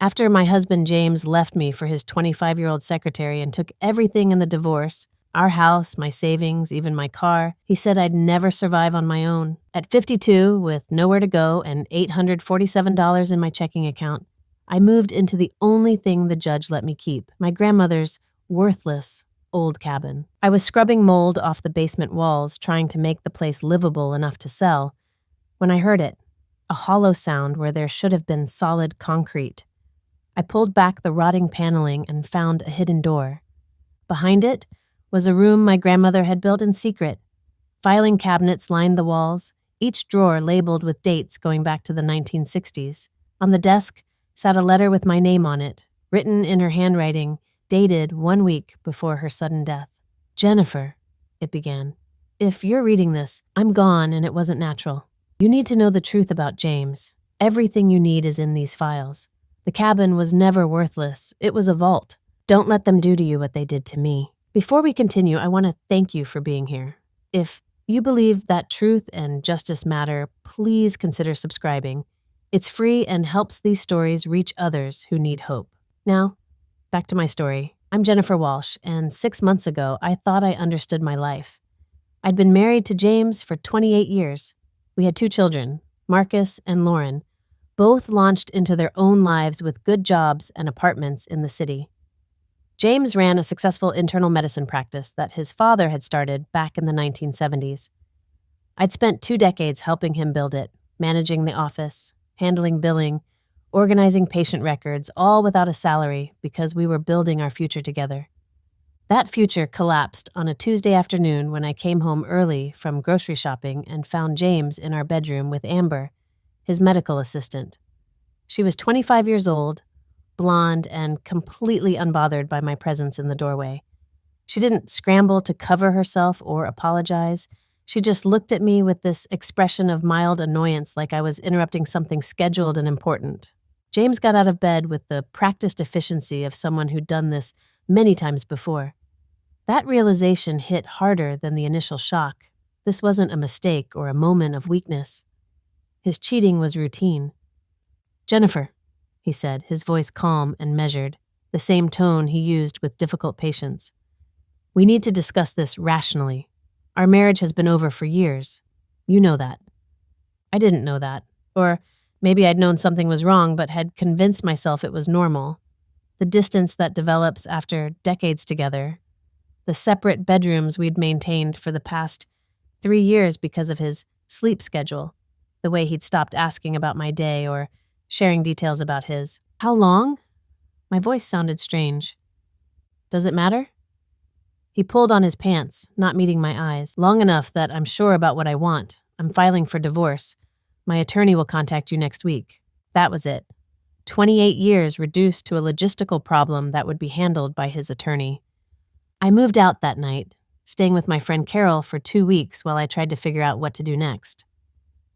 After my husband James left me for his 25-year-old secretary and took everything in the divorce, our house, my savings, even my car, he said I'd never survive on my own. At 52, with nowhere to go and $847 in my checking account, I moved into the only thing the judge let me keep, my grandmother's worthless old cabin. I was scrubbing mold off the basement walls, trying to make the place livable enough to sell, when I heard it, a hollow sound where there should have been solid concrete. I pulled back the rotting paneling and found a hidden door. Behind it was a room my grandmother had built in secret. Filing cabinets lined the walls, each drawer labeled with dates going back to the 1960s. On the desk sat a letter with my name on it, written in her handwriting, dated 1 week before her sudden death. "Jennifer," it began, "if you're reading this, I'm gone and it wasn't natural. You need to know the truth about James. Everything you need is in these files. The cabin was never worthless. It was a vault. Don't let them do to you what they did to me." Before we continue, I want to thank you for being here. If you believe that truth and justice matter, please consider subscribing. It's free and helps these stories reach others who need hope. Now, back to my story. I'm Jennifer Walsh, and 6 months ago, I thought I understood my life. I'd been married to James for 28 years. We had 2 children, Marcus and Lauren, both launched into their own lives with good jobs and apartments in the city. James ran a successful internal medicine practice that his father had started back in the 1970s. I'd spent 2 decades helping him build it, managing the office, handling billing, organizing patient records, all without a salary because we were building our future together. That future collapsed on a Tuesday afternoon when I came home early from grocery shopping and found James in our bedroom with Amber, his medical assistant. She was 25 years old, blonde, and completely unbothered by my presence in the doorway. She didn't scramble to cover herself or apologize. She just looked at me with this expression of mild annoyance like I was interrupting something scheduled and important. James got out of bed with the practiced efficiency of someone who'd done this many times before. That realization hit harder than the initial shock. This wasn't a mistake or a moment of weakness. His cheating was routine. "Jennifer," he said, his voice calm and measured, the same tone he used with difficult patients. "We need to discuss this rationally. Our marriage has been over for years. You know that." I didn't know that. Or maybe I'd known something was wrong but had convinced myself it was normal. The distance that develops after decades together. The separate bedrooms we'd maintained for the past 3 years because of his sleep schedule. The way he'd stopped asking about my day or sharing details about his. "How long?" My voice sounded strange. "Does it matter?" He pulled on his pants, not meeting my eyes. "Long enough that I'm sure about what I want. I'm filing for divorce. My attorney will contact you next week." That was it. 28 years reduced to a logistical problem that would be handled by his attorney. I moved out that night, staying with my friend Carol for 2 weeks while I tried to figure out what to do next.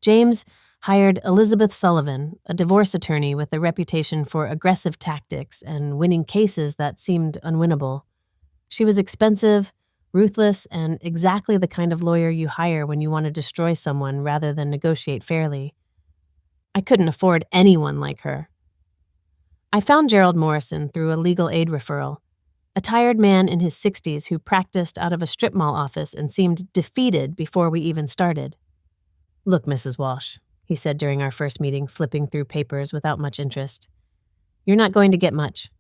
James hired Elizabeth Sullivan, a divorce attorney with a reputation for aggressive tactics and winning cases that seemed unwinnable. She was expensive, ruthless, and exactly the kind of lawyer you hire when you want to destroy someone rather than negotiate fairly. I couldn't afford anyone like her. I found Gerald Morrison through a legal aid referral, a tired man in his 60s who practiced out of a strip mall office and seemed defeated before we even started. "Look, Mrs. Walsh," he said during our first meeting, flipping through papers without much interest. "You're not going to get much.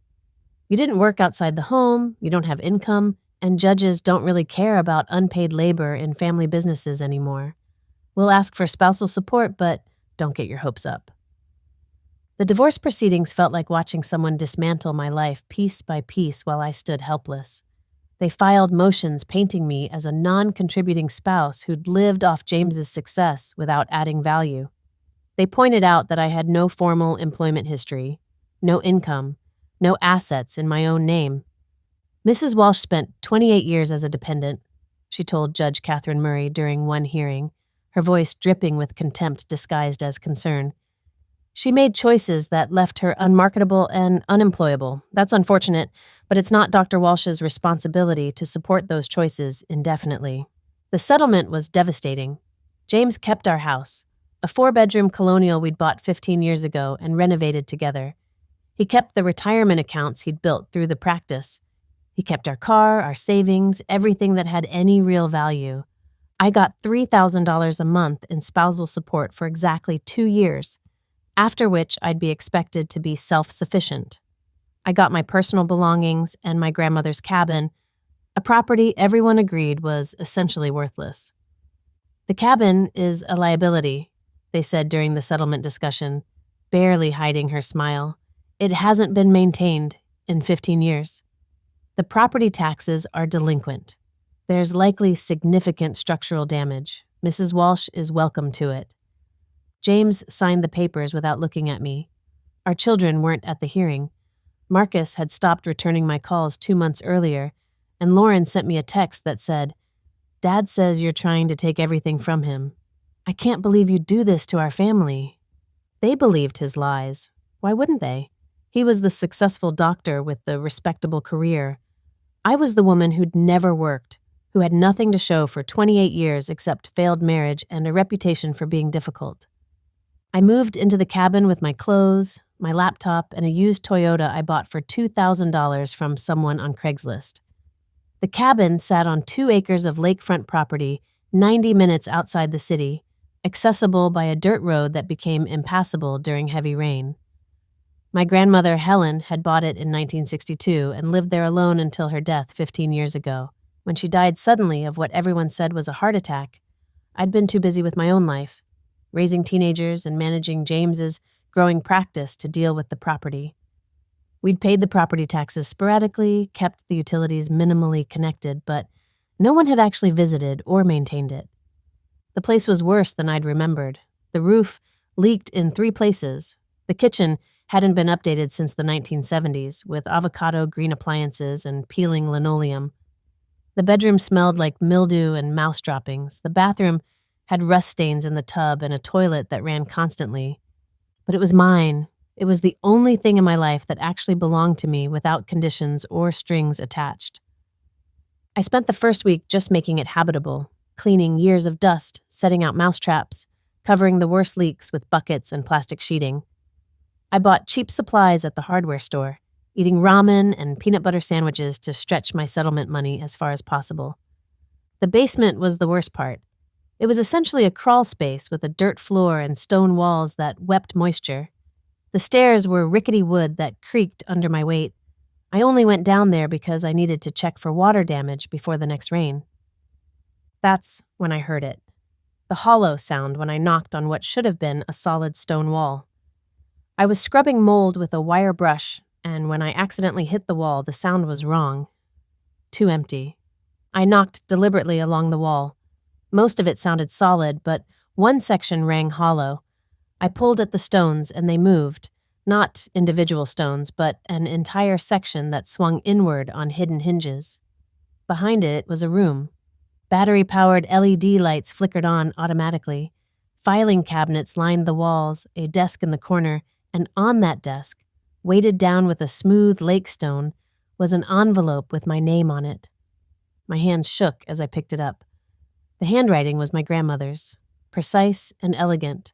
You didn't work outside the home, you don't have income, and judges don't really care about unpaid labor in family businesses anymore. We'll ask for spousal support, but don't get your hopes up." The divorce proceedings felt like watching someone dismantle my life piece by piece while I stood helpless. They filed motions painting me as a non-contributing spouse who'd lived off James's success without adding value. They pointed out that I had no formal employment history, no income, no assets in my own name. Mrs. Walsh spent 28 years as a dependent, she told Judge Catherine Murray during one hearing, her voice dripping with contempt disguised as concern. "She made choices that left her unmarketable and unemployable. That's unfortunate, but it's not Dr. Walsh's responsibility to support those choices indefinitely." The settlement was devastating. James kept our house, a 4-bedroom colonial we'd bought 15 years ago and renovated together. He kept the retirement accounts he'd built through the practice. He kept our car, our savings, everything that had any real value. I got $3,000 a month in spousal support for exactly 2 years, after which I'd be expected to be self-sufficient. I got my personal belongings and my grandmother's cabin, a property everyone agreed was essentially worthless. The cabin is a liability, they said during the settlement discussion, barely hiding her smile. It hasn't been maintained in 15 years. The property taxes are delinquent. There's likely significant structural damage. Mrs. Walsh is welcome to it. James signed the papers without looking at me. Our children weren't at the hearing. Marcus had stopped returning my calls 2 months earlier, and Lauren sent me a text that said, "Dad says you're trying to take everything from him. I can't believe you'd do this to our family." They believed his lies. Why wouldn't they? He was the successful doctor with the respectable career. I was the woman who'd never worked, who had nothing to show for 28 years except failed marriage and a reputation for being difficult. I moved into the cabin with my clothes, my laptop, and a used Toyota I bought for $2,000 from someone on Craigslist. The cabin sat on 2 acres of lakefront property, 90 minutes outside the city, accessible by a dirt road that became impassable during heavy rain. My grandmother, Helen, had bought it in 1962 and lived there alone until her death 15 years ago. When she died suddenly of what everyone said was a heart attack, I'd been too busy with my own life, raising teenagers and managing James's growing practice to deal with the property. We'd paid the property taxes sporadically, kept the utilities minimally connected, but no one had actually visited or maintained it. The place was worse than I'd remembered. The roof leaked in 3 places. The kitchen hadn't been updated since the 1970s, with avocado green appliances and peeling linoleum. The bedroom smelled like mildew and mouse droppings. The bathroom had rust stains in the tub and a toilet that ran constantly. But it was mine. It was the only thing in my life that actually belonged to me without conditions or strings attached. I spent the first week just making it habitable, cleaning years of dust, setting out mouse traps, covering the worst leaks with buckets and plastic sheeting. I bought cheap supplies at the hardware store, eating ramen and peanut butter sandwiches to stretch my settlement money as far as possible. The basement was the worst part. It was essentially a crawl space with a dirt floor and stone walls that wept moisture. The stairs were rickety wood that creaked under my weight. I only went down there because I needed to check for water damage before the next rain. That's when I heard it. The hollow sound when I knocked on what should have been a solid stone wall. I was scrubbing mold with a wire brush, and when I accidentally hit the wall, the sound was wrong. Too empty. I knocked deliberately along the wall. Most of it sounded solid, but one section rang hollow. I pulled at the stones and they moved, not individual stones, but an entire section that swung inward on hidden hinges. Behind it was a room. Battery-powered LED lights flickered on automatically. Filing cabinets lined the walls, a desk in the corner, and on that desk, weighted down with a smooth lake stone, was an envelope with my name on it. My hands shook as I picked it up. The handwriting was my grandmother's, precise and elegant.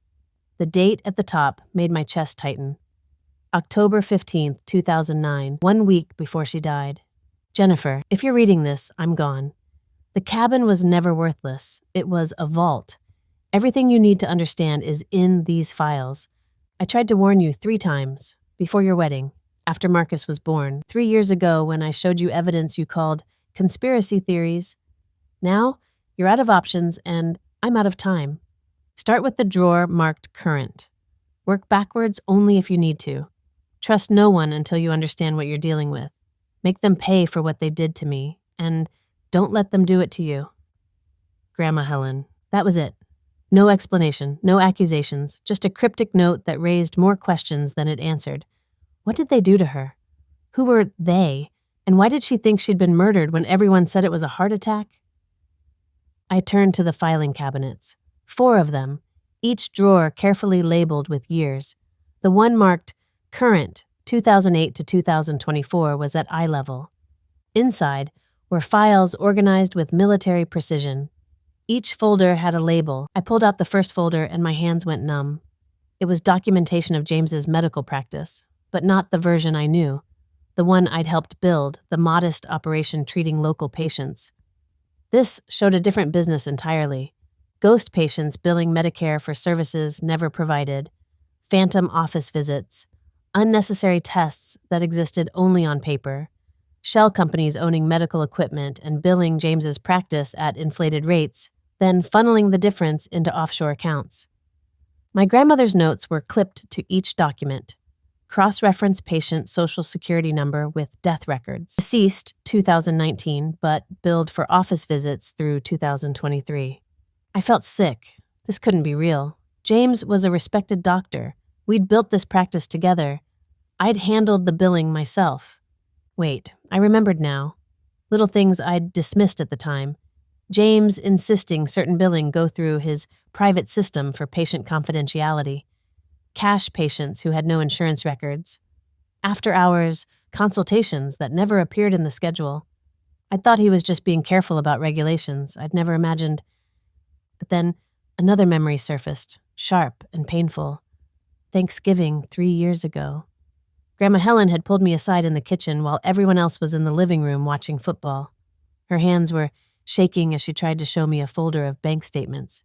The date at the top made my chest tighten. October 15th, 2009, 1 week before she died. Jennifer, if you're reading this, I'm gone. The cabin was never worthless. It was a vault. Everything you need to understand is in these files. I tried to warn you 3 times. Before your wedding, after Marcus was born, 3 years ago when I showed you evidence you called conspiracy theories. Now, you're out of options and I'm out of time. Start with the drawer marked current. Work backwards only if you need to. Trust no one until you understand what you're dealing with. Make them pay for what they did to me, and don't let them do it to you. Grandma Helen. That was it. No explanation, no accusations, just a cryptic note that raised more questions than it answered. What did they do to her? Who were they? And why did she think she'd been murdered when everyone said it was a heart attack? I turned to the filing cabinets. 4 of them, each drawer carefully labeled with years. The one marked current 2008 to 2024 was at eye level. Inside were files organized with military precision. Each folder had a label. I pulled out the first folder and my hands went numb. It was documentation of James's medical practice. but not the version I knew, the one I'd helped build, the modest operation treating local patients. This showed a different business entirely. Ghost patients billing Medicare for services never provided, phantom office visits, unnecessary tests that existed only on paper, shell companies owning medical equipment and billing James's practice at inflated rates, then funneling the difference into offshore accounts. My grandmother's notes were clipped to each document. Cross-reference patient social security number with death records. Deceased 2019, but billed for office visits through 2023. I felt sick. This couldn't be real. James was a respected doctor. We'd built this practice together. I'd handled the billing myself. Wait, I remembered now. Little things I'd dismissed at the time. James insisting certain billing go through his private system for patient confidentiality. Cash patients who had no insurance records. After-hours consultations that never appeared in the schedule. I thought he was just being careful about regulations. I'd never imagined. But then another memory surfaced, sharp and painful. Thanksgiving 3 years ago. Grandma Helen had pulled me aside in the kitchen while everyone else was in the living room watching football. Her hands were shaking as she tried to show me a folder of bank statements.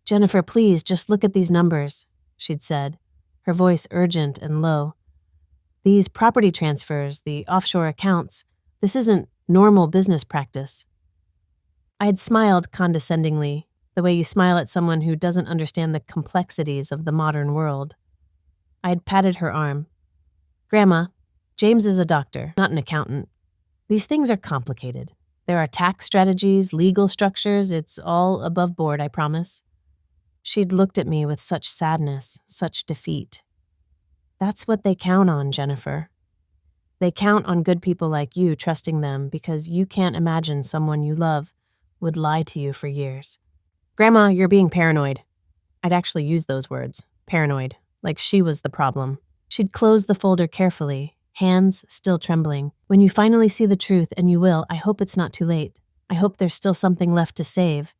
"Jennifer, please, just look at these numbers," she'd said, her voice urgent and low. "These property transfers, the offshore accounts, this isn't normal business practice." I had smiled condescendingly, the way you smile at someone who doesn't understand the complexities of the modern world. I had patted her arm. "Grandma, James is a doctor, not an accountant. These things are complicated. There are tax strategies, legal structures, it's all above board, I promise." She'd looked at me with such sadness, such defeat. "That's what they count on, Jennifer. They count on good people like you trusting them because you can't imagine someone you love would lie to you for years. Grandma, you're being paranoid." I'd actually used those words, paranoid, like she was the problem. She'd closed the folder carefully, hands still trembling. "When you finally see the truth, and you will, I hope it's not too late. I hope there's still something left to save."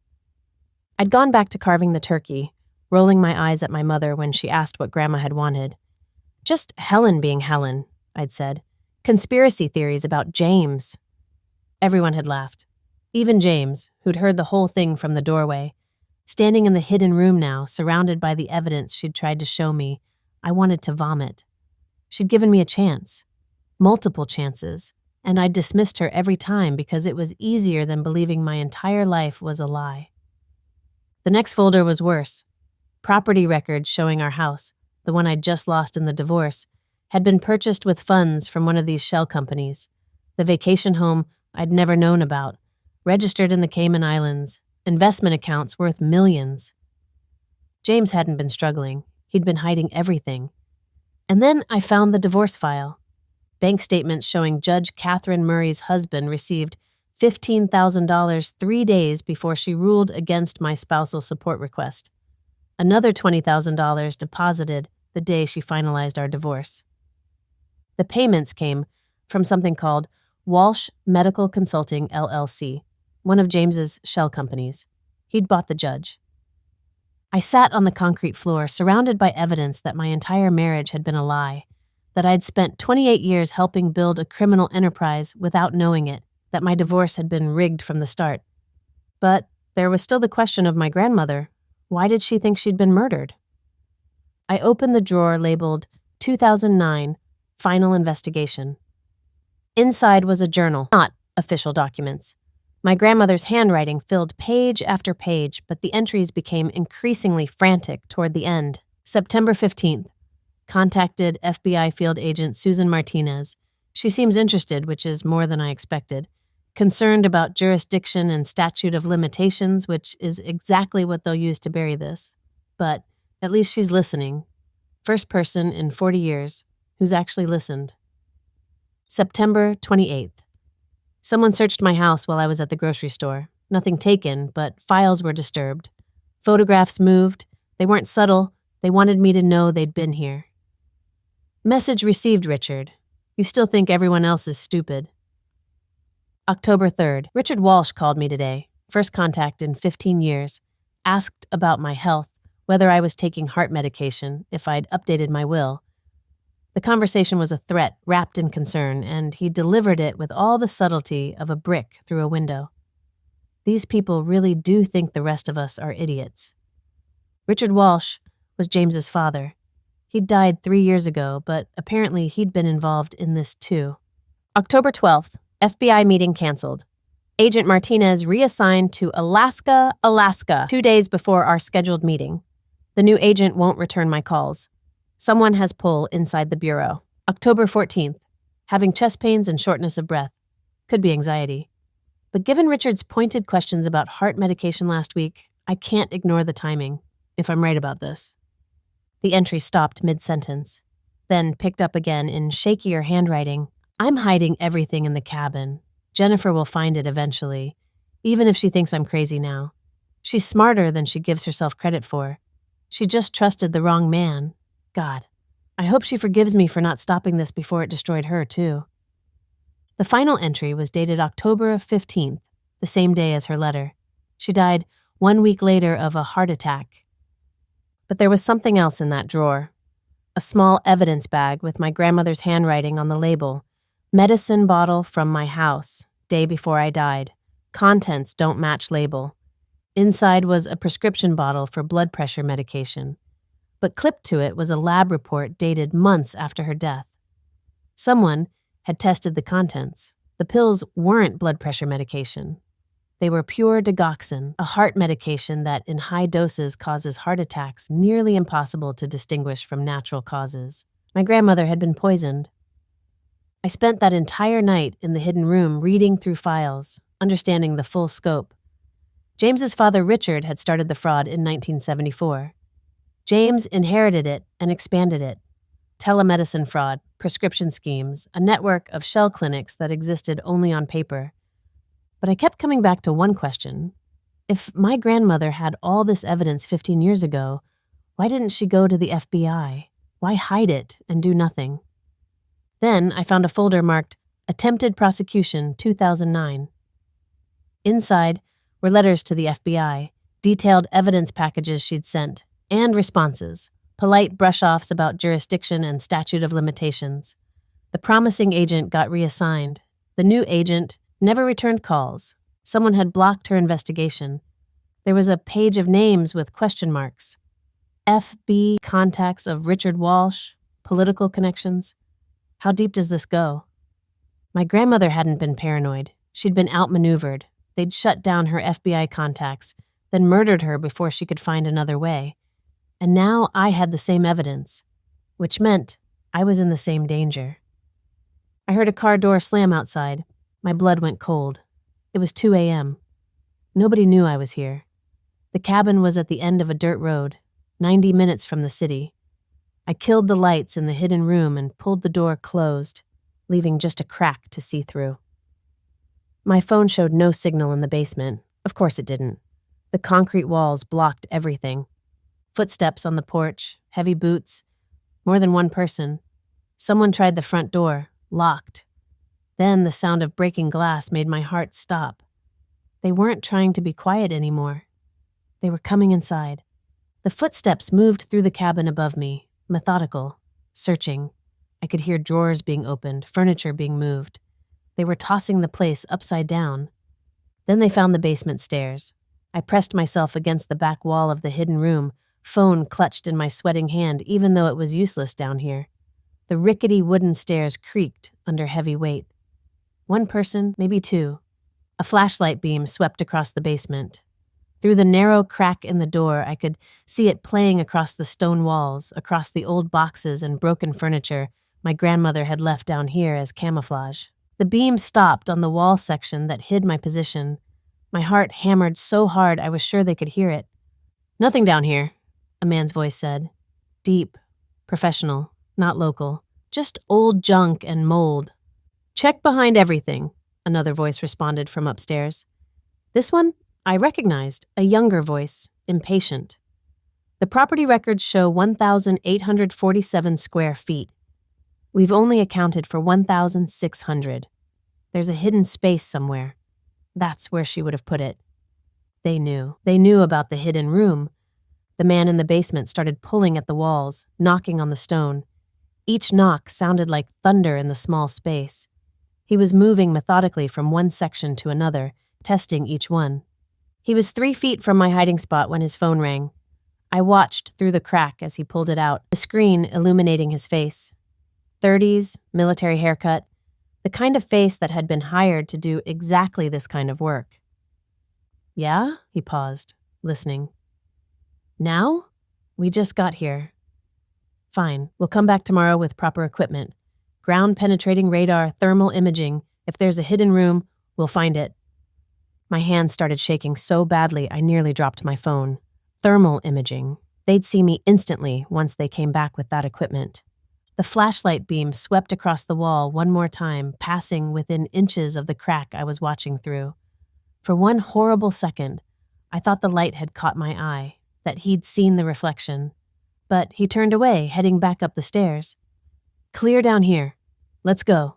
I'd gone back to carving the turkey, rolling my eyes at my mother when she asked what Grandma had wanted. "Just Helen being Helen," I'd said. "Conspiracy theories about James." Everyone had laughed. Even James, who'd heard the whole thing from the doorway. Standing in the hidden room now, surrounded by the evidence she'd tried to show me, I wanted to vomit. She'd given me a chance. Multiple chances. And I'd dismissed her every time because it was easier than believing my entire life was a lie. The next folder was worse. Property records showing our house, the one I'd just lost in the divorce, had been purchased with funds from one of these shell companies. The vacation home I'd never known about, registered in the Cayman Islands, investment accounts worth millions. James hadn't been struggling. He'd been hiding everything. And then I found the divorce file. Bank statements showing Judge Catherine Murray's husband received $15,000 3 days before she ruled against my spousal support request. Another $20,000 deposited the day she finalized our divorce. The payments came from something called Walsh Medical Consulting, LLC, one of James's shell companies. He'd bought the judge. I sat on the concrete floor, surrounded by evidence that my entire marriage had been a lie, that I'd spent 28 years helping build a criminal enterprise without knowing it, that my divorce had been rigged from the start. But there was still the question of my grandmother. Why did she think she'd been murdered? I opened the drawer labeled 2009 Final Investigation. Inside was a journal, not official documents. My grandmother's handwriting filled page after page, but the entries became increasingly frantic toward the end. September 15th. Contacted FBI field agent Susan Martinez. She seems interested, which is more than I expected. Concerned about jurisdiction and statute of limitations, which is exactly what they'll use to bury this. But at least she's listening. First person in 40 years who's actually listened. September 28th. Someone searched my house while I was at the grocery store. Nothing taken, but files were disturbed. Photographs moved. They weren't subtle. They wanted me to know they'd been here. Message received, Richard. You still think everyone else is stupid. October 3rd. Richard Walsh called me today. First contact in 15 years. Asked about my health, whether I was taking heart medication, if I'd updated my will. The conversation was a threat wrapped in concern, and he delivered it with all the subtlety of a brick through a window. These people really do think the rest of us are idiots. Richard Walsh was James's father. He'd died 3 years ago, but apparently he'd been involved in this too. October 12th, FBI meeting canceled. Agent Martinez reassigned to Alaska, 2 days before our scheduled meeting. The new agent won't return my calls. Someone has pull inside the bureau. October 14th, having chest pains and shortness of breath. Could be anxiety. But given Richard's pointed questions about heart medication last week, I can't ignore the timing, if I'm right about this. The entry stopped mid-sentence, then picked up again in shakier handwriting. I'm hiding everything in the cabin. Jennifer will find it eventually, even if she thinks I'm crazy now. She's smarter than she gives herself credit for. She just trusted the wrong man. God, I hope she forgives me for not stopping this before it destroyed her, too. The final entry was dated October 15th, the same day as her letter. She died 1 week later of a heart attack. But there was something else in that drawer. A small evidence bag with my grandmother's handwriting on the label. Medicine bottle from my house, day before I died. Contents don't match label. Inside was a prescription bottle for blood pressure medication. But clipped to it was a lab report dated months after her death. Someone had tested the contents. The pills weren't blood pressure medication. They were pure digoxin, a heart medication that in high doses causes heart attacks nearly impossible to distinguish from natural causes. My grandmother had been poisoned. I spent that entire night in the hidden room reading through files, understanding the full scope. James's father Richard had started the fraud in 1974. James inherited it and expanded it. Telemedicine fraud, prescription schemes, a network of shell clinics that existed only on paper. But I kept coming back to one question. If my grandmother had all this evidence 15 years ago, why didn't she go to the FBI? Why hide it and do nothing? Then I found a folder marked Attempted Prosecution 2009. Inside were letters to the FBI, detailed evidence packages she'd sent, and responses, polite brush-offs about jurisdiction and statute of limitations. The promising agent got reassigned. The new agent never returned calls. Someone had blocked her investigation. There was a page of names with question marks. FB contacts of Richard Walsh, political connections. How deep does this go? My grandmother hadn't been paranoid. She'd been outmaneuvered. They'd shut down her FBI contacts, then murdered her before she could find another way. And now I had the same evidence, which meant I was in the same danger. I heard a car door slam outside. My blood went cold. It was 2 a.m. Nobody knew I was here. The cabin was at the end of a dirt road, 90 minutes from the city. I killed the lights in the hidden room and pulled the door closed, leaving just a crack to see through. My phone showed no signal in the basement. Of course it didn't. The concrete walls blocked everything. Footsteps on the porch, heavy boots, more than one person. Someone tried the front door, locked. Then the sound of breaking glass made my heart stop. They weren't trying to be quiet anymore. They were coming inside. The footsteps moved through the cabin above me, methodical, searching. I could hear drawers being opened, furniture being moved. They were tossing the place upside down. Then they found the basement stairs. I pressed myself against the back wall of the hidden room, phone clutched in my sweating hand even though it was useless down here. The rickety wooden stairs creaked under heavy weight. One person, maybe two. A flashlight beam swept across the basement. Through the narrow crack in the door, I could see it playing across the stone walls, across the old boxes and broken furniture my grandmother had left down here as camouflage. The beam stopped on the wall section that hid my position. My heart hammered so hard I was sure they could hear it. "Nothing down here," a man's voice said. Deep, professional, not local. Just old junk and mold. "Check behind everything," another voice responded from upstairs. This one I recognized, a younger voice, impatient. "The property records show 1,847 square feet. We've only accounted for 1,600. There's a hidden space somewhere. That's where she would have put it." They knew. They knew about the hidden room. The man in the basement started pulling at the walls, knocking on the stone. Each knock sounded like thunder in the small space. He was moving methodically from one section to another, testing each one. He was 3 feet from my hiding spot when his phone rang. I watched through the crack as he pulled it out, the screen illuminating his face. 30s, military haircut, the kind of face that had been hired to do exactly this kind of work. Yeah? He paused, listening. Now? We just got here. Fine, we'll come back tomorrow with proper equipment. Ground-penetrating radar, thermal imaging. If there's a hidden room, we'll find it. My hands started shaking so badly I nearly dropped my phone. Thermal imaging. They'd see me instantly once they came back with that equipment. The flashlight beam swept across the wall one more time, passing within inches of the crack I was watching through. For one horrible second, I thought the light had caught my eye, that he'd seen the reflection. But he turned away, heading back up the stairs. Clear down here. Let's go.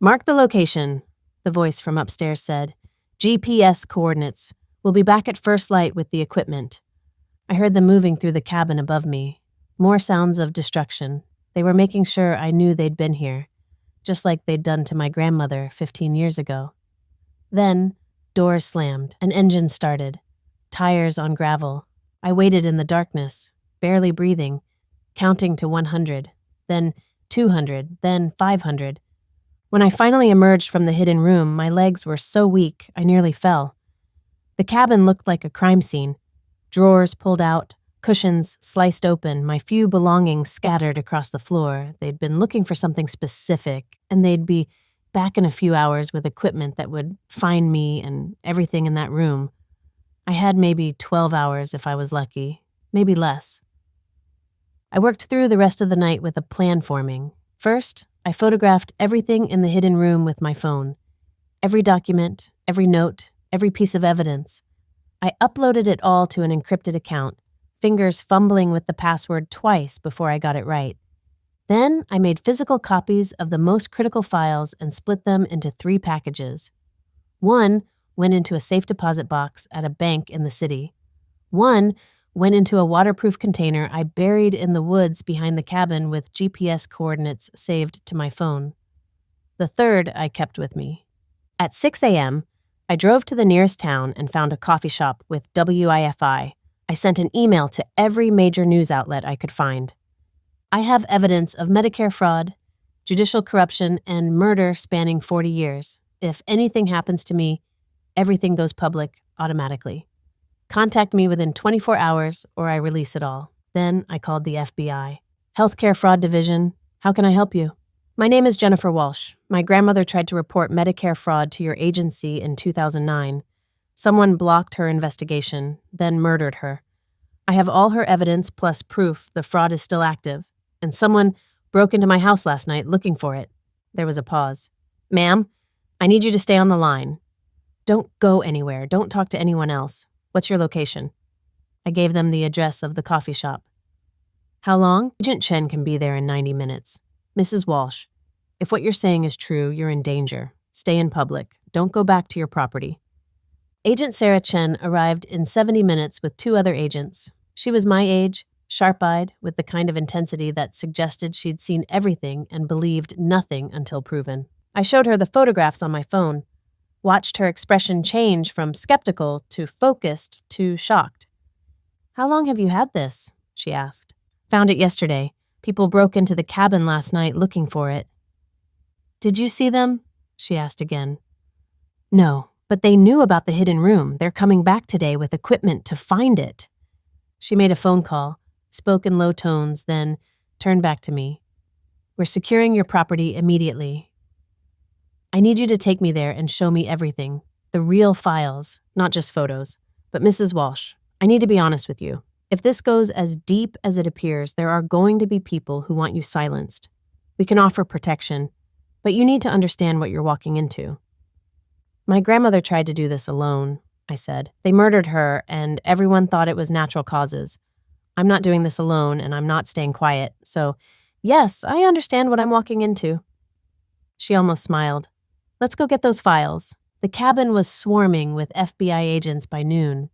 Mark the location, the voice from upstairs said. GPS coordinates. We'll be back at first light with the equipment. I heard them moving through the cabin above me. More sounds of destruction. They were making sure I knew they'd been here, just like they'd done to my grandmother 15 years ago. Then, doors slammed, an engine started. Tires on gravel. I waited in the darkness, barely breathing, counting to 100, then 200, then 500. When I finally emerged from the hidden room, my legs were so weak I nearly fell. The cabin looked like a crime scene. Drawers pulled out, cushions sliced open, my few belongings scattered across the floor. They'd been looking for something specific, and they'd be back in a few hours with equipment that would find me and everything in that room. I had maybe 12 hours if I was lucky, maybe less. I worked through the rest of the night with a plan forming. First, I photographed everything in the hidden room with my phone. Every document, every note, every piece of evidence. I uploaded it all to an encrypted account, fingers fumbling with the password twice before I got it right. Then I made physical copies of the most critical files and split them into 3 packages. One went into a safe deposit box at a bank in the city. One went into a waterproof container I buried in the woods behind the cabin with GPS coordinates saved to my phone. The third I kept with me. At 6 a.m., I drove to the nearest town and found a coffee shop with WIFI. I sent an email to every major news outlet I could find. I have evidence of Medicare fraud, judicial corruption, and murder spanning 40 years. If anything happens to me, everything goes public automatically. Contact me within 24 hours or I release it all. Then I called the FBI. Healthcare Fraud Division, how can I help you? My name is Jennifer Walsh. My grandmother tried to report Medicare fraud to your agency in 2009. Someone blocked her investigation, then murdered her. I have all her evidence plus proof the fraud is still active, and someone broke into my house last night looking for it. There was a pause. Ma'am, I need you to stay on the line. Don't go anywhere. Don't talk to anyone else. What's your location? I gave them the address of the coffee shop. How long? Agent Chen can be there in 90 minutes. Mrs. Walsh, if what you're saying is true, you're in danger. Stay in public. Don't go back to your property. Agent Sarah Chen arrived in 70 minutes with 2 other agents. She was my age, sharp-eyed, with the kind of intensity that suggested she'd seen everything and believed nothing until proven. I showed her the photographs on my phone, watched her expression change from skeptical to focused to shocked. How long have you had this? She asked. Found it yesterday. People broke into the cabin last night looking for it. Did you see them? She asked again. No, but they knew about the hidden room. They're coming back today with equipment to find it. She made a phone call, spoke in low tones, then turned back to me. We're securing your property immediately. I need you to take me there and show me everything, the real files, not just photos. But Mrs. Walsh, I need to be honest with you. If this goes as deep as it appears, there are going to be people who want you silenced. We can offer protection, but you need to understand what you're walking into. My grandmother tried to do this alone, I said. They murdered her, and everyone thought it was natural causes. I'm not doing this alone, and I'm not staying quiet. So, yes, I understand what I'm walking into. She almost smiled. Let's go get those files. The cabin was swarming with FBI agents by noon.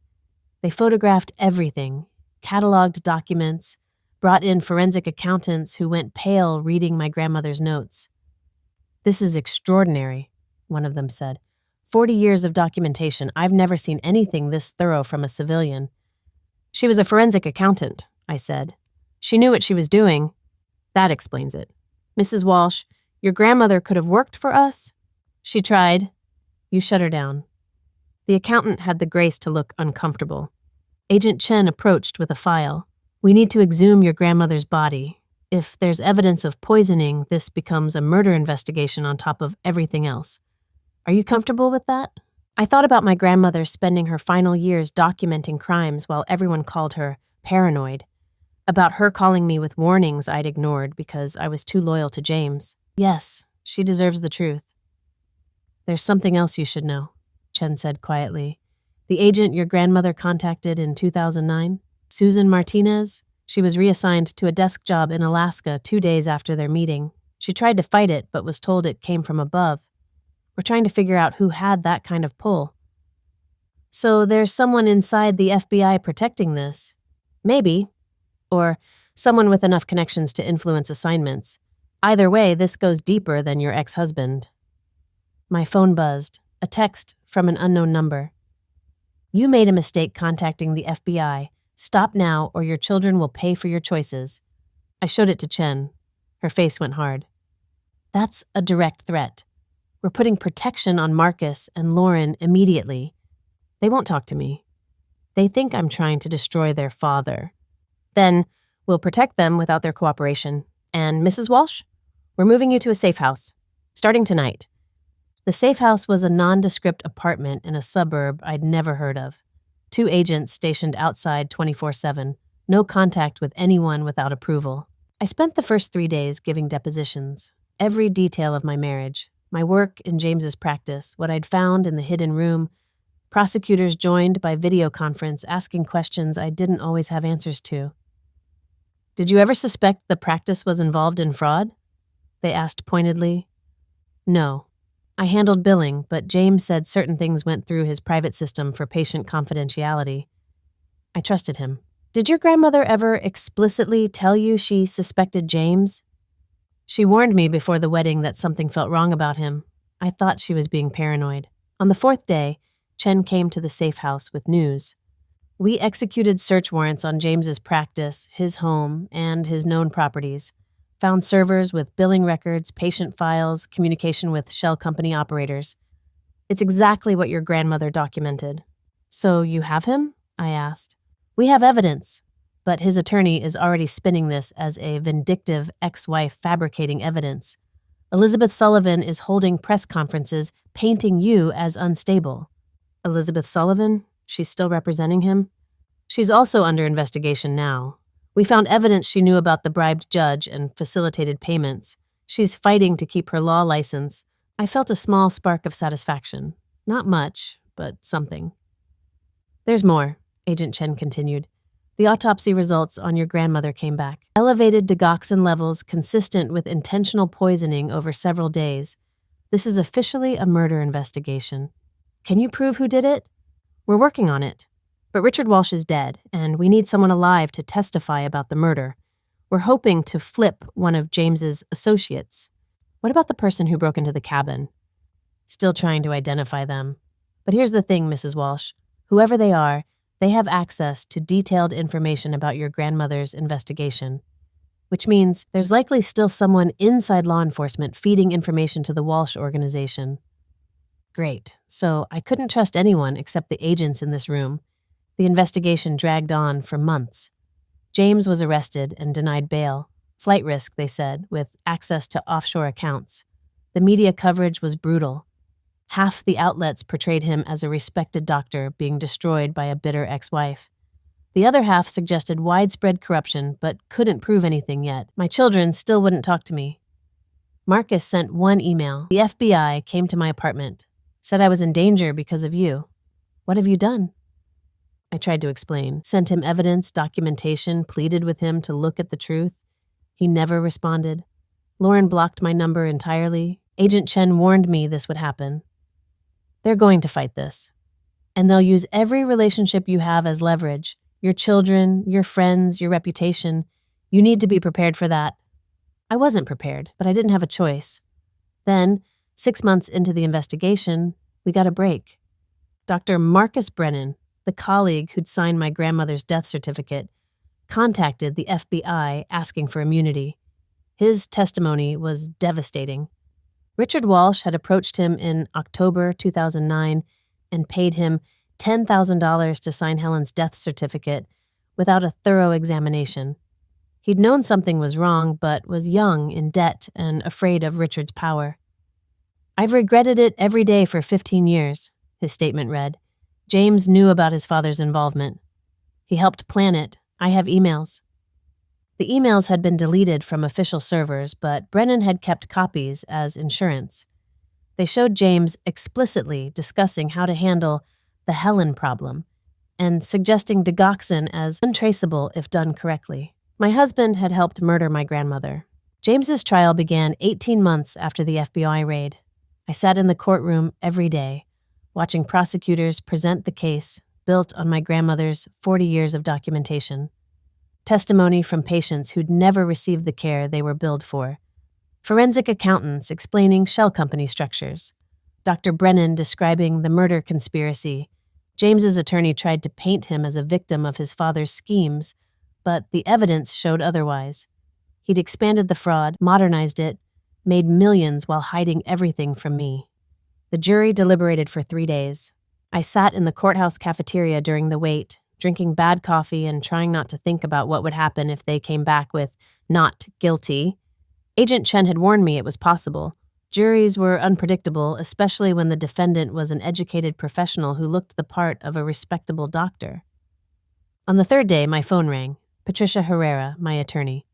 They photographed everything, cataloged documents, brought in forensic accountants who went pale reading my grandmother's notes. "This is extraordinary," one of them said. 40 years of documentation. I've never seen anything this thorough from a civilian." "She was a forensic accountant," I said. "She knew what she was doing." "That explains it. Mrs. Walsh, your grandmother could have worked for us?" "She tried." "You shut her down." The accountant had the grace to look uncomfortable. Agent Chen approached with a file. "We need to exhume your grandmother's body. If there's evidence of poisoning, this becomes a murder investigation on top of everything else. Are you comfortable with that?" I thought about my grandmother spending her final years documenting crimes while everyone called her paranoid, about her calling me with warnings I'd ignored because I was too loyal to James. Yes, she deserves the truth. "There's something else you should know," Chen said quietly. "The agent your grandmother contacted in 2009, Susan Martinez, she was reassigned to a desk job in Alaska 2 days after their meeting. She tried to fight it, but was told it came from above. We're trying to figure out who had that kind of pull." "So there's someone inside the FBI protecting this?" "Maybe. Or someone with enough connections to influence assignments. Either way, this goes deeper than your ex-husband." My phone buzzed. A text from an unknown number. "You made a mistake contacting the FBI. Stop now or your children will pay for your choices." I showed it to Chen. Her face went hard. "That's a direct threat. We're putting protection on Marcus and Lauren immediately. They won't talk to me. They think I'm trying to destroy their father. Then we'll protect them without their cooperation. And Mrs. Walsh, we're moving you to a safe house, starting tonight." The safe house was a nondescript apartment in a suburb I'd never heard of. 2 agents stationed outside 24/7, no contact with anyone without approval. I spent the first 3 days giving depositions, every detail of my marriage, my work in James's practice, what I'd found in the hidden room. Prosecutors joined by video conference asking questions I didn't always have answers to. "Did you ever suspect the practice was involved in fraud?" they asked pointedly. "No. I handled billing, but James said certain things went through his private system for patient confidentiality. I trusted him." "Did your grandmother ever explicitly tell you she suspected James?" "She warned me before the wedding that something felt wrong about him. I thought she was being paranoid." On the 4th day, Chen came to the safe house with news. We executed search warrants on James's practice, his home, and his known properties. Found servers with billing records, patient files, communication with shell company operators. "It's exactly what your grandmother documented." "So you have him?" I asked. "We have evidence, but his attorney is already spinning this as a vindictive ex-wife fabricating evidence. Elizabeth Sullivan is holding press conferences painting you as unstable." "Elizabeth Sullivan? She's still representing him?" "She's also under investigation now. We found evidence she knew about the bribed judge and facilitated payments. She's fighting to keep her law license." I felt a small spark of satisfaction. Not much, but something. "There's more," Agent Chen continued. "The autopsy results on your grandmother came back. Elevated digoxin levels consistent with intentional poisoning over several days. This is officially a murder investigation. Can you prove who did it?" "We're working on it. But Richard Walsh is dead, and we need someone alive to testify about the murder. We're hoping to flip one of James's associates." "What about the person who broke into the cabin?" "Still trying to identify them. But here's the thing, Mrs. Walsh. Whoever they are, they have access to detailed information about your grandmother's investigation. Which means there's likely still someone inside law enforcement feeding information to the Walsh organization." "Great. So I couldn't trust anyone except the agents in this room. The investigation dragged on for months. James was arrested and denied bail. Flight risk, they said, with access to offshore accounts. The media coverage was brutal. Half the outlets portrayed him as a respected doctor being destroyed by a bitter ex-wife. The other half suggested widespread corruption, but couldn't prove anything yet. My children still wouldn't talk to me. Marcus sent one email. The FBI came to my apartment, said I was in danger because of you. What have you done?" I tried to explain, sent him evidence, documentation, pleaded with him to look at the truth. He never responded. Lauren blocked my number entirely. Agent Chen warned me this would happen. "They're going to fight this. And they'll use every relationship you have as leverage. Your children, your friends, your reputation. You need to be prepared for that. I wasn't prepared, but I didn't have a choice. Then, 6 months into the investigation, we got a break. Dr. Marcus Brennan, the colleague who'd signed my grandmother's death certificate, contacted the FBI asking for immunity. His testimony was devastating. Richard Walsh had approached him in October 2009 and paid him $10,000 to sign Helen's death certificate without a thorough examination. He'd known something was wrong, but was young, in debt, and afraid of Richard's power. I've regretted it every day for 15 years, his statement read. James knew about his father's involvement. He helped plan it. I have emails. The emails had been deleted from official servers, but Brennan had kept copies as insurance. They showed James explicitly discussing how to handle the Helen problem and suggesting digoxin as untraceable if done correctly. My husband had helped murder my grandmother. James's trial began 18 months after the FBI raid. I sat in the courtroom every day, watching prosecutors present the case built on my grandmother's 40 years of documentation. Testimony from patients who'd never received the care they were billed for. Forensic accountants explaining shell company structures. Dr. Brennan describing the murder conspiracy. James's attorney tried to paint him as a victim of his father's schemes, but the evidence showed otherwise. He'd expanded the fraud, modernized it, made millions while hiding everything from me. The jury deliberated for 3 days. I sat in the courthouse cafeteria during the wait, drinking bad coffee and trying not to think about what would happen if they came back with not guilty. Agent Chen had warned me it was possible. Juries were unpredictable, especially when the defendant was an educated professional who looked the part of a respectable doctor. On the 3rd day, my phone rang. Patricia Herrera, my attorney.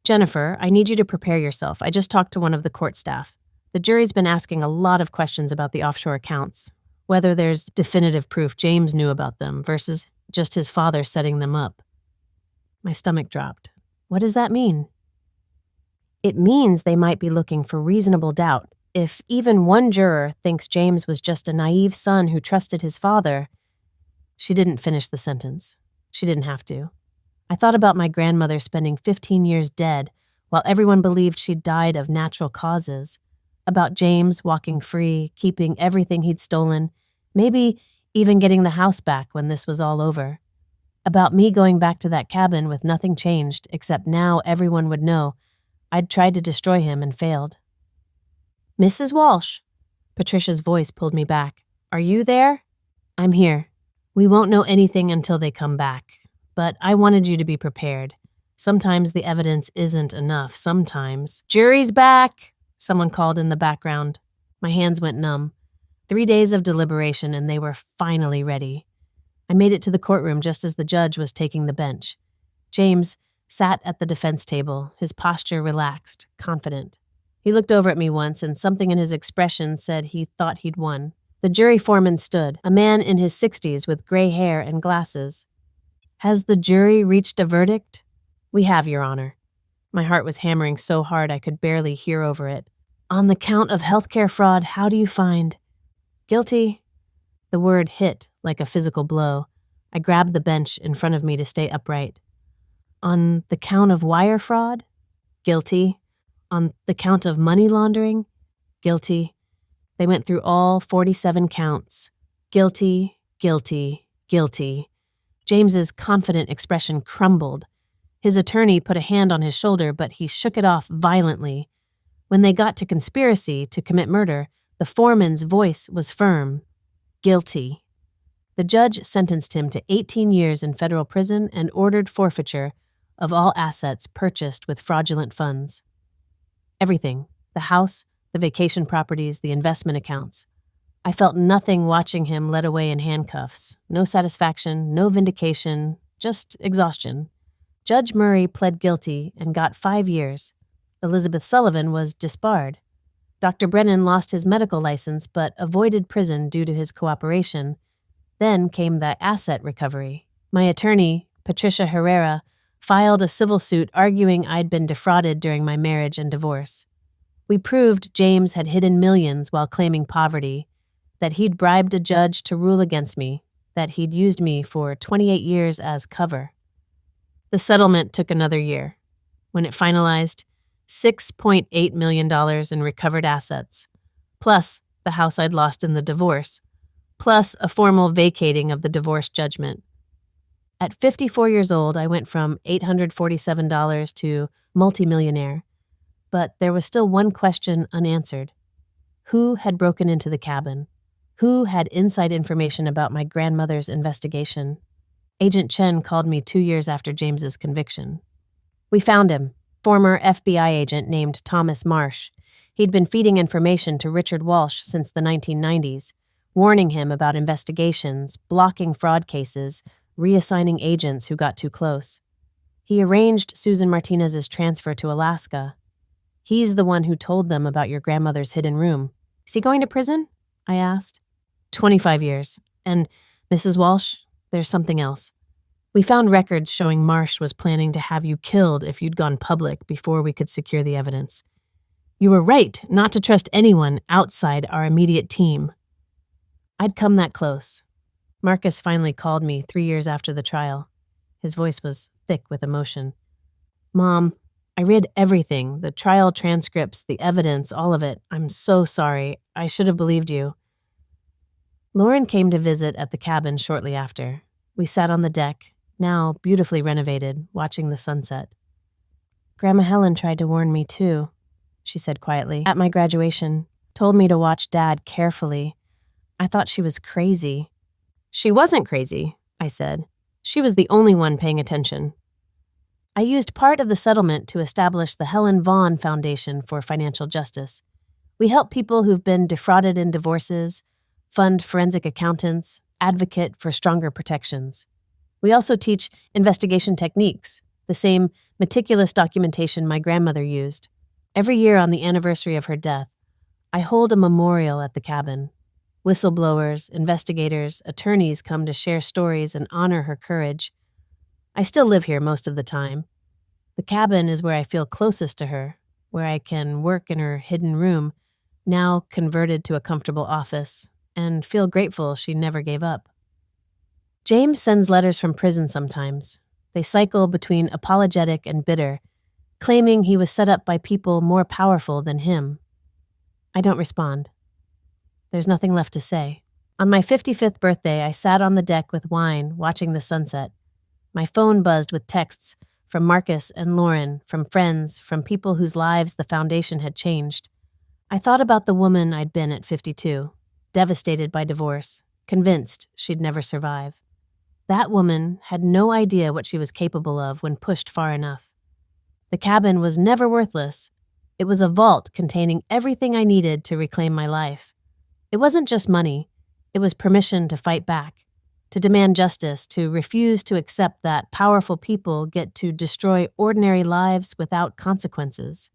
Jennifer, I need you to prepare yourself. I just talked to one of the court staff. The jury's been asking a lot of questions about the offshore accounts, whether there's definitive proof James knew about them versus just his father setting them up. My stomach dropped. What does that mean? It means they might be looking for reasonable doubt. If even one juror thinks James was just a naive son who trusted his father. She didn't finish the sentence. She didn't have to. I thought about my grandmother spending 15 years dead while everyone believed she'd died of natural causes. About James walking free, keeping everything he'd stolen, maybe even getting the house back when this was all over. About me going back to that cabin with nothing changed, except now everyone would know I'd tried to destroy him and failed. Mrs. Walsh, Patricia's voice pulled me back. Are you there? I'm here. We won't know anything until they come back. But I wanted you to be prepared. Sometimes the evidence isn't enough. Sometimes. Jury's back, someone called in the background. My hands went numb. 3 days of deliberation and they were finally ready. I made it to the courtroom just as the judge was taking the bench. James sat at the defense table, his posture relaxed, confident. He looked over at me once and something in his expression said he thought he'd won. The jury foreman stood, a man in his 60s with gray hair and glasses. Has the jury reached a verdict? We have, Your Honor. My heart was hammering so hard I could barely hear over it. On the count of healthcare fraud, how do you find? Guilty. The word hit like a physical blow. I grabbed the bench in front of me to stay upright. On the count of wire fraud? Guilty. On the count of money laundering? Guilty. They went through all 47 counts. Guilty, guilty, guilty. James's confident expression crumbled. His attorney put a hand on his shoulder, but he shook it off violently. When they got to conspiracy to commit murder, the foreman's voice was firm. Guilty. The judge sentenced him to 18 years in federal prison and ordered forfeiture of all assets purchased with fraudulent funds. Everything, the house, the vacation properties, the investment accounts. I felt nothing watching him led away in handcuffs. No satisfaction, no vindication, just exhaustion. Judge Murray pled guilty and got 5 years. Elizabeth Sullivan was disbarred. Dr. Brennan lost his medical license but avoided prison due to his cooperation. Then came the asset recovery. My attorney, Patricia Herrera, filed a civil suit arguing I'd been defrauded during my marriage and divorce. We proved James had hidden millions while claiming poverty, that he'd bribed a judge to rule against me, that he'd used me for 28 years as cover. The The settlement took another year. When it finalized, $6.8 million in recovered assets, plus the house I'd lost in the divorce, plus a formal vacating of the divorce judgment. At 54 years old, I went from $847 to multimillionaire. But there was still one question unanswered. Who had broken into the cabin? Who had inside information about my grandmother's investigation? Agent Chen called me 2 years after James's conviction. We found him, former FBI agent named Thomas Marsh. He'd been feeding information to Richard Walsh since the 1990s, warning him about investigations, blocking fraud cases, reassigning agents who got too close. He arranged Susan Martinez's transfer to Alaska. He's the one who told them about your grandmother's hidden room. Is he going to prison? I asked. 25 years. And, Mrs. Walsh, there's something else. We found records showing Marsh was planning to have you killed if you'd gone public before we could secure the evidence. You were right not to trust anyone outside our immediate team. I'd come that close. Marcus finally called me 3 years after the trial. His voice was thick with emotion. Mom, I read everything, the trial transcripts, the evidence, all of it. I'm so sorry. I should have believed you. Lauren came to visit at the cabin shortly after. We sat on the deck, now beautifully renovated, watching the sunset. Grandma Helen tried to warn me too, she said quietly, at my graduation. Told me to watch Dad carefully. I thought she was crazy. She wasn't crazy, I said. She was the only one paying attention. I used part of the settlement to establish the Helen Vaughn Foundation for Financial Justice. We help people who've been defrauded in divorces, fund forensic accountants, advocate for stronger protections. We also teach investigation techniques, the same meticulous documentation my grandmother used. Every year on the anniversary of her death, I hold a memorial at the cabin. Whistleblowers, investigators, attorneys come to share stories and honor her courage. I still live here most of the time. The cabin is where I feel closest to her, where I can work in her hidden room, now converted to a comfortable office, and feel grateful she never gave up. James sends letters from prison sometimes. They cycle between apologetic and bitter, claiming he was set up by people more powerful than him. I don't respond. There's nothing left to say. On my 55th birthday, I sat on the deck with wine, watching the sunset. My phone buzzed with texts from Marcus and Lauren, from friends, from people whose lives the foundation had changed. I thought about the woman I'd been at 52, devastated by divorce, convinced she'd never survive. That woman had no idea what she was capable of when pushed far enough. The cabin was never worthless. It was a vault containing everything I needed to reclaim my life. It wasn't just money. It was permission to fight back, to demand justice, to refuse to accept that powerful people get to destroy ordinary lives without consequences.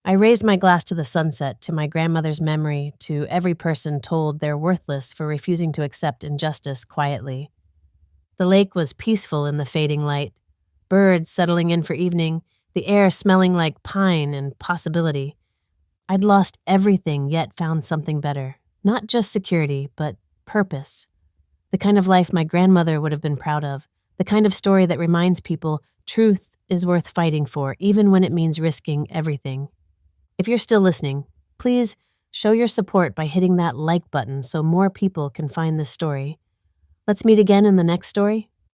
I raised my glass to the sunset, to my grandmother's memory, to every person told they're worthless for refusing to accept injustice quietly. The lake was peaceful in the fading light, birds settling in for evening, the air smelling like pine and possibility. I'd lost everything, yet found something better. Not just security, but purpose. The kind of life my grandmother would have been proud of. The kind of story that reminds people truth is worth fighting for, even when it means risking everything. If you're still listening, please show your support by hitting that like button so more people can find this story. Let's meet again in the next story.